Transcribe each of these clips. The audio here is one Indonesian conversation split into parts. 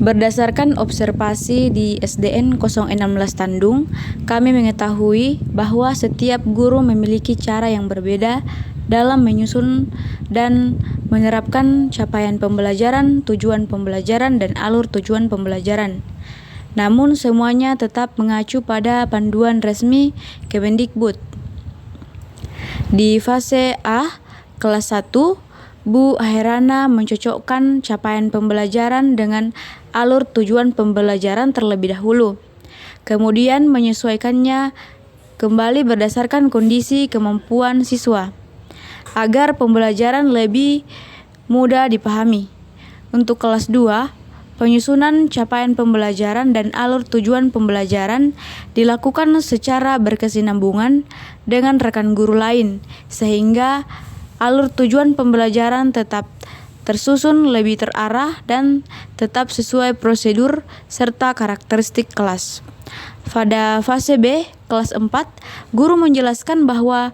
Berdasarkan observasi di SDN 016 Tandung, kami mengetahui bahwa setiap guru memiliki cara yang berbeda dalam menyusun dan menerapkan capaian pembelajaran, tujuan pembelajaran, dan alur tujuan pembelajaran. Namun semuanya tetap mengacu pada panduan resmi Kemendikbud. Di fase A, kelas 1, Bu Hairana mencocokkan capaian pembelajaran dengan alur tujuan pembelajaran terlebih dahulu, kemudian menyesuaikannya kembali berdasarkan kondisi kemampuan siswa, agar pembelajaran lebih mudah dipahami. Untuk kelas 2, penyusunan capaian pembelajaran dan alur tujuan pembelajaran dilakukan secara berkesinambungan dengan rekan guru lain, sehingga alur tujuan pembelajaran tetap tersusun lebih terarah dan tetap sesuai prosedur serta karakteristik kelas. Pada fase B, kelas 4, guru menjelaskan bahwa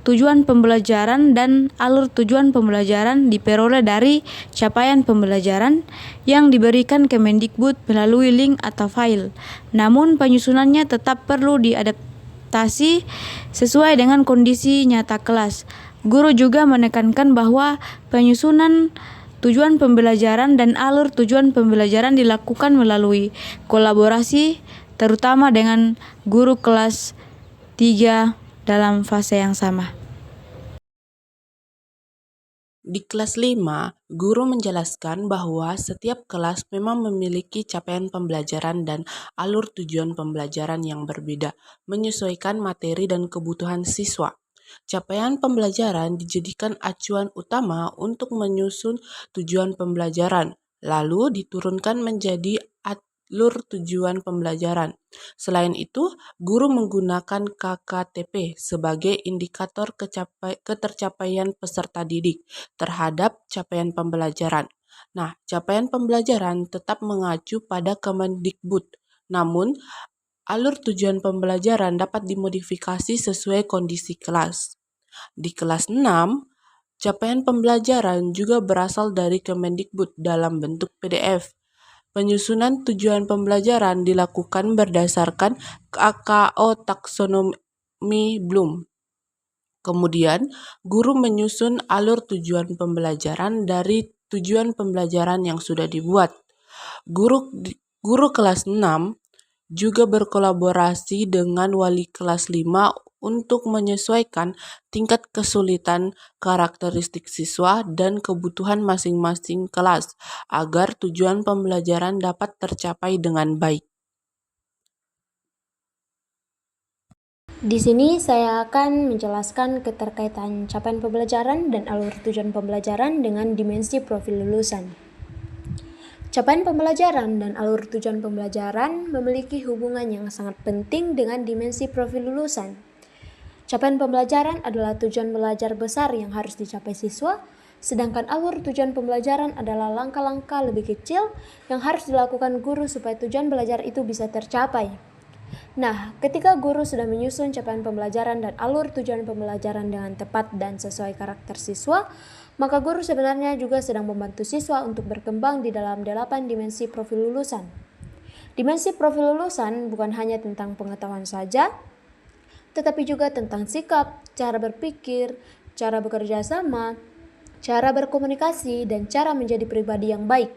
tujuan pembelajaran dan alur tujuan pembelajaran diperoleh dari capaian pembelajaran yang diberikan Kemendikbud melalui link atau file. Namun penyusunannya tetap perlu diadaptasi sesuai dengan kondisi nyata kelas. Guru juga menekankan bahwa penyusunan tujuan pembelajaran dan alur tujuan pembelajaran dilakukan melalui kolaborasi, terutama dengan guru kelas 3 dalam fase yang sama. Di kelas 5, guru menjelaskan bahwa setiap kelas memang memiliki capaian pembelajaran dan alur tujuan pembelajaran yang berbeda, menyesuaikan materi dan kebutuhan siswa. Capaian pembelajaran dijadikan acuan utama untuk menyusun tujuan pembelajaran, lalu diturunkan menjadi alur tujuan pembelajaran. Selain itu, guru menggunakan KKTP sebagai indikator ketercapaian peserta didik terhadap capaian pembelajaran. Nah, capaian pembelajaran tetap mengacu pada Kemendikbud, namun alur tujuan pembelajaran dapat dimodifikasi sesuai kondisi kelas. Di kelas 6, capaian pembelajaran juga berasal dari Kemendikbud dalam bentuk PDF. Penyusunan tujuan pembelajaran dilakukan berdasarkan KKO taksonomi Bloom. Kemudian, guru menyusun alur tujuan pembelajaran dari tujuan pembelajaran yang sudah dibuat. Guru kelas 6 juga berkolaborasi dengan wali kelas 5 untuk menyesuaikan tingkat kesulitan, karakteristik siswa, dan kebutuhan masing-masing kelas agar tujuan pembelajaran dapat tercapai dengan baik. Di sini saya akan menjelaskan keterkaitan capaian pembelajaran dan alur tujuan pembelajaran dengan dimensi profil lulusan. Capaian pembelajaran dan alur tujuan pembelajaran memiliki hubungan yang sangat penting dengan dimensi profil lulusan. Capaian pembelajaran adalah tujuan belajar besar yang harus dicapai siswa, sedangkan alur tujuan pembelajaran adalah langkah-langkah lebih kecil yang harus dilakukan guru supaya tujuan belajar itu bisa tercapai. Nah, ketika guru sudah menyusun capaian pembelajaran dan alur tujuan pembelajaran dengan tepat dan sesuai karakter siswa, maka guru sebenarnya juga sedang membantu siswa untuk berkembang di dalam 8 dimensi profil lulusan. Dimensi profil lulusan bukan hanya tentang pengetahuan saja, tetapi juga tentang sikap, cara berpikir, cara bekerja sama, cara berkomunikasi, dan cara menjadi pribadi yang baik.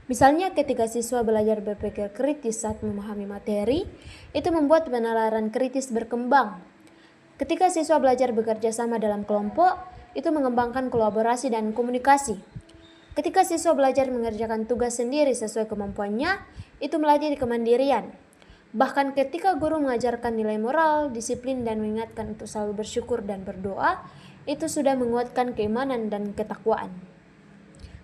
Misalnya ketika siswa belajar berpikir kritis saat memahami materi, itu membuat penalaran kritis berkembang. Ketika siswa belajar bekerja sama dalam kelompok, itu mengembangkan kolaborasi dan komunikasi. Ketika siswa belajar mengerjakan tugas sendiri sesuai kemampuannya, itu melatih kemandirian. Bahkan ketika guru mengajarkan nilai moral, disiplin, dan mengingatkan untuk selalu bersyukur dan berdoa, itu sudah menguatkan keimanan dan ketakwaan.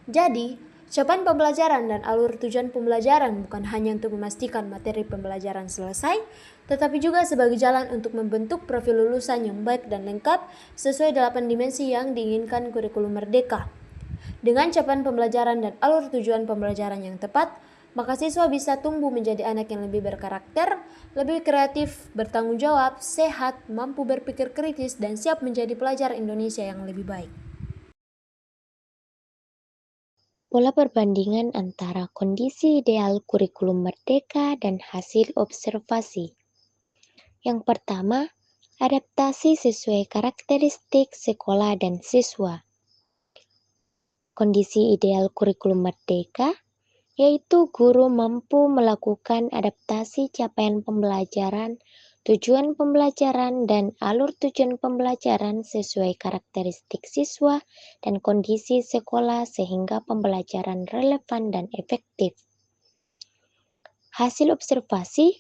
Jadi, capaian pembelajaran dan alur tujuan pembelajaran bukan hanya untuk memastikan materi pembelajaran selesai, tetapi juga sebagai jalan untuk membentuk profil lulusan yang baik dan lengkap sesuai 8 dimensi yang diinginkan kurikulum merdeka. Dengan capaian pembelajaran dan alur tujuan pembelajaran yang tepat, maka siswa bisa tumbuh menjadi anak yang lebih berkarakter, lebih kreatif, bertanggung jawab, sehat, mampu berpikir kritis, dan siap menjadi pelajar Indonesia yang lebih baik. Pola perbandingan antara kondisi ideal kurikulum merdeka dan hasil observasi. Yang pertama, adaptasi sesuai karakteristik sekolah dan siswa. Kondisi ideal kurikulum merdeka yaitu guru mampu melakukan adaptasi capaian pembelajaran, tujuan pembelajaran, dan alur tujuan pembelajaran sesuai karakteristik siswa dan kondisi sekolah sehingga pembelajaran relevan dan efektif. Hasil observasi,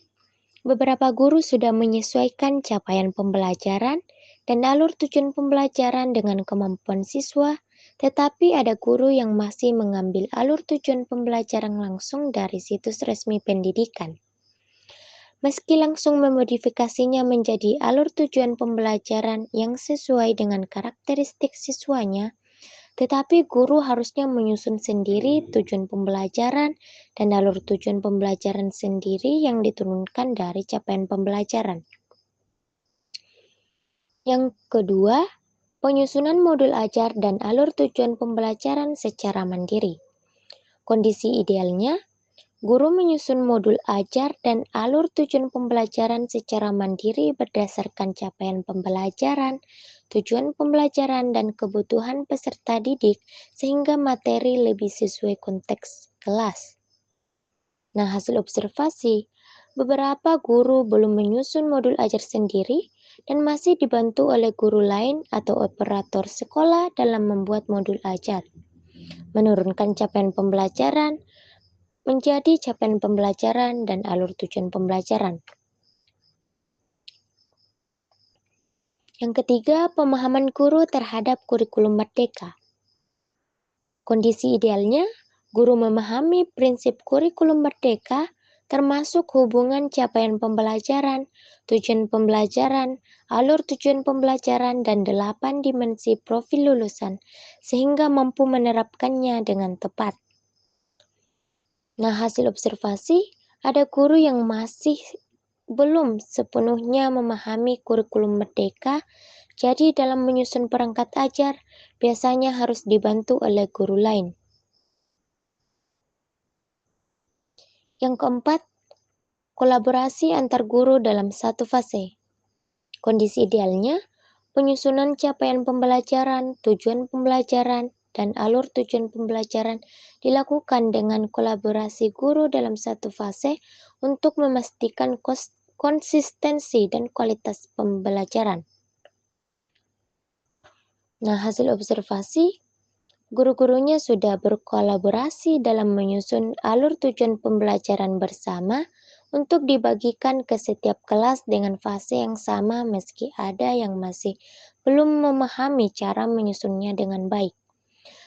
beberapa guru sudah menyesuaikan capaian pembelajaran dan alur tujuan pembelajaran dengan kemampuan siswa, tetapi ada guru yang masih mengambil alur tujuan pembelajaran langsung dari situs resmi pendidikan. Meski langsung memodifikasinya menjadi alur tujuan pembelajaran yang sesuai dengan karakteristik siswanya, tetapi guru harusnya menyusun sendiri tujuan pembelajaran dan alur tujuan pembelajaran sendiri yang diturunkan dari capaian pembelajaran. Yang kedua, penyusunan modul ajar dan alur tujuan pembelajaran secara mandiri. Kondisi idealnya, guru menyusun modul ajar dan alur tujuan pembelajaran secara mandiri berdasarkan capaian pembelajaran, tujuan pembelajaran, dan kebutuhan peserta didik sehingga materi lebih sesuai konteks kelas. Nah, hasil observasi, beberapa guru belum menyusun modul ajar sendiri dan masih dibantu oleh guru lain atau operator sekolah dalam membuat modul ajar. Menurunkan capaian pembelajaran menjadi capaian pembelajaran dan alur tujuan pembelajaran. Yang ketiga, pemahaman guru terhadap kurikulum merdeka. Kondisi idealnya, guru memahami prinsip kurikulum merdeka termasuk hubungan capaian pembelajaran, tujuan pembelajaran, alur tujuan pembelajaran, dan 8 dimensi profil lulusan, sehingga mampu menerapkannya dengan tepat. Nah, hasil observasi, ada guru yang masih belum sepenuhnya memahami kurikulum merdeka, jadi dalam menyusun perangkat ajar, biasanya harus dibantu oleh guru lain. Yang keempat, kolaborasi antar guru dalam satu fase. Kondisi idealnya, penyusunan capaian pembelajaran, tujuan pembelajaran, dan alur tujuan pembelajaran dilakukan dengan kolaborasi guru dalam satu fase untuk memastikan konsistensi dan kualitas pembelajaran. Nah, hasil observasi, guru-gurunya sudah berkolaborasi dalam menyusun alur tujuan pembelajaran bersama untuk dibagikan ke setiap kelas dengan fase yang sama meski ada yang masih belum memahami cara menyusunnya dengan baik.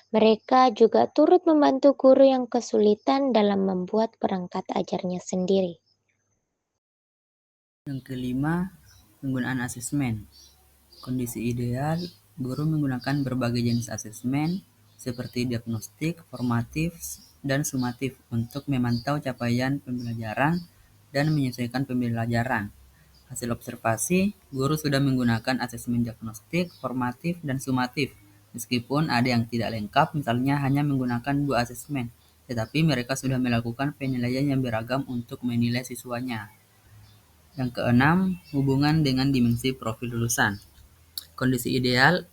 Mereka juga turut membantu guru yang kesulitan dalam membuat perangkat ajarnya sendiri. Yang kelima, penggunaan asesmen. Kondisi ideal, guru menggunakan berbagai jenis asesmen seperti diagnostik, formatif, dan sumatif untuk memantau capaian pembelajaran dan menyesuaikan pembelajaran. Hasil observasi, guru sudah menggunakan asesmen diagnostik, formatif, dan sumatif. Meskipun ada yang tidak lengkap, misalnya hanya menggunakan 2 asesmen, tetapi mereka sudah melakukan penilaian yang beragam untuk menilai siswanya. Yang keenam, hubungan dengan dimensi profil lulusan. Kondisi ideal,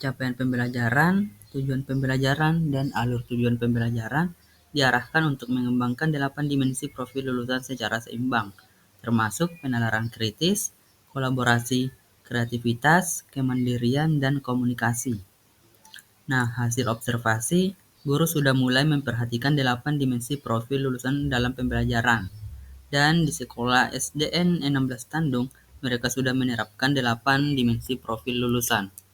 capaian pembelajaran, tujuan pembelajaran, dan alur tujuan pembelajaran diarahkan untuk mengembangkan 8 dimensi profil lulusan secara seimbang, termasuk penalaran kritis, kolaborasi, kreativitas, kemandirian, dan komunikasi. Nah, hasil observasi, guru sudah mulai memperhatikan 8 dimensi profil lulusan dalam pembelajaran. Dan di sekolah SDN 16 Tandung, mereka sudah menerapkan 8 dimensi profil lulusan.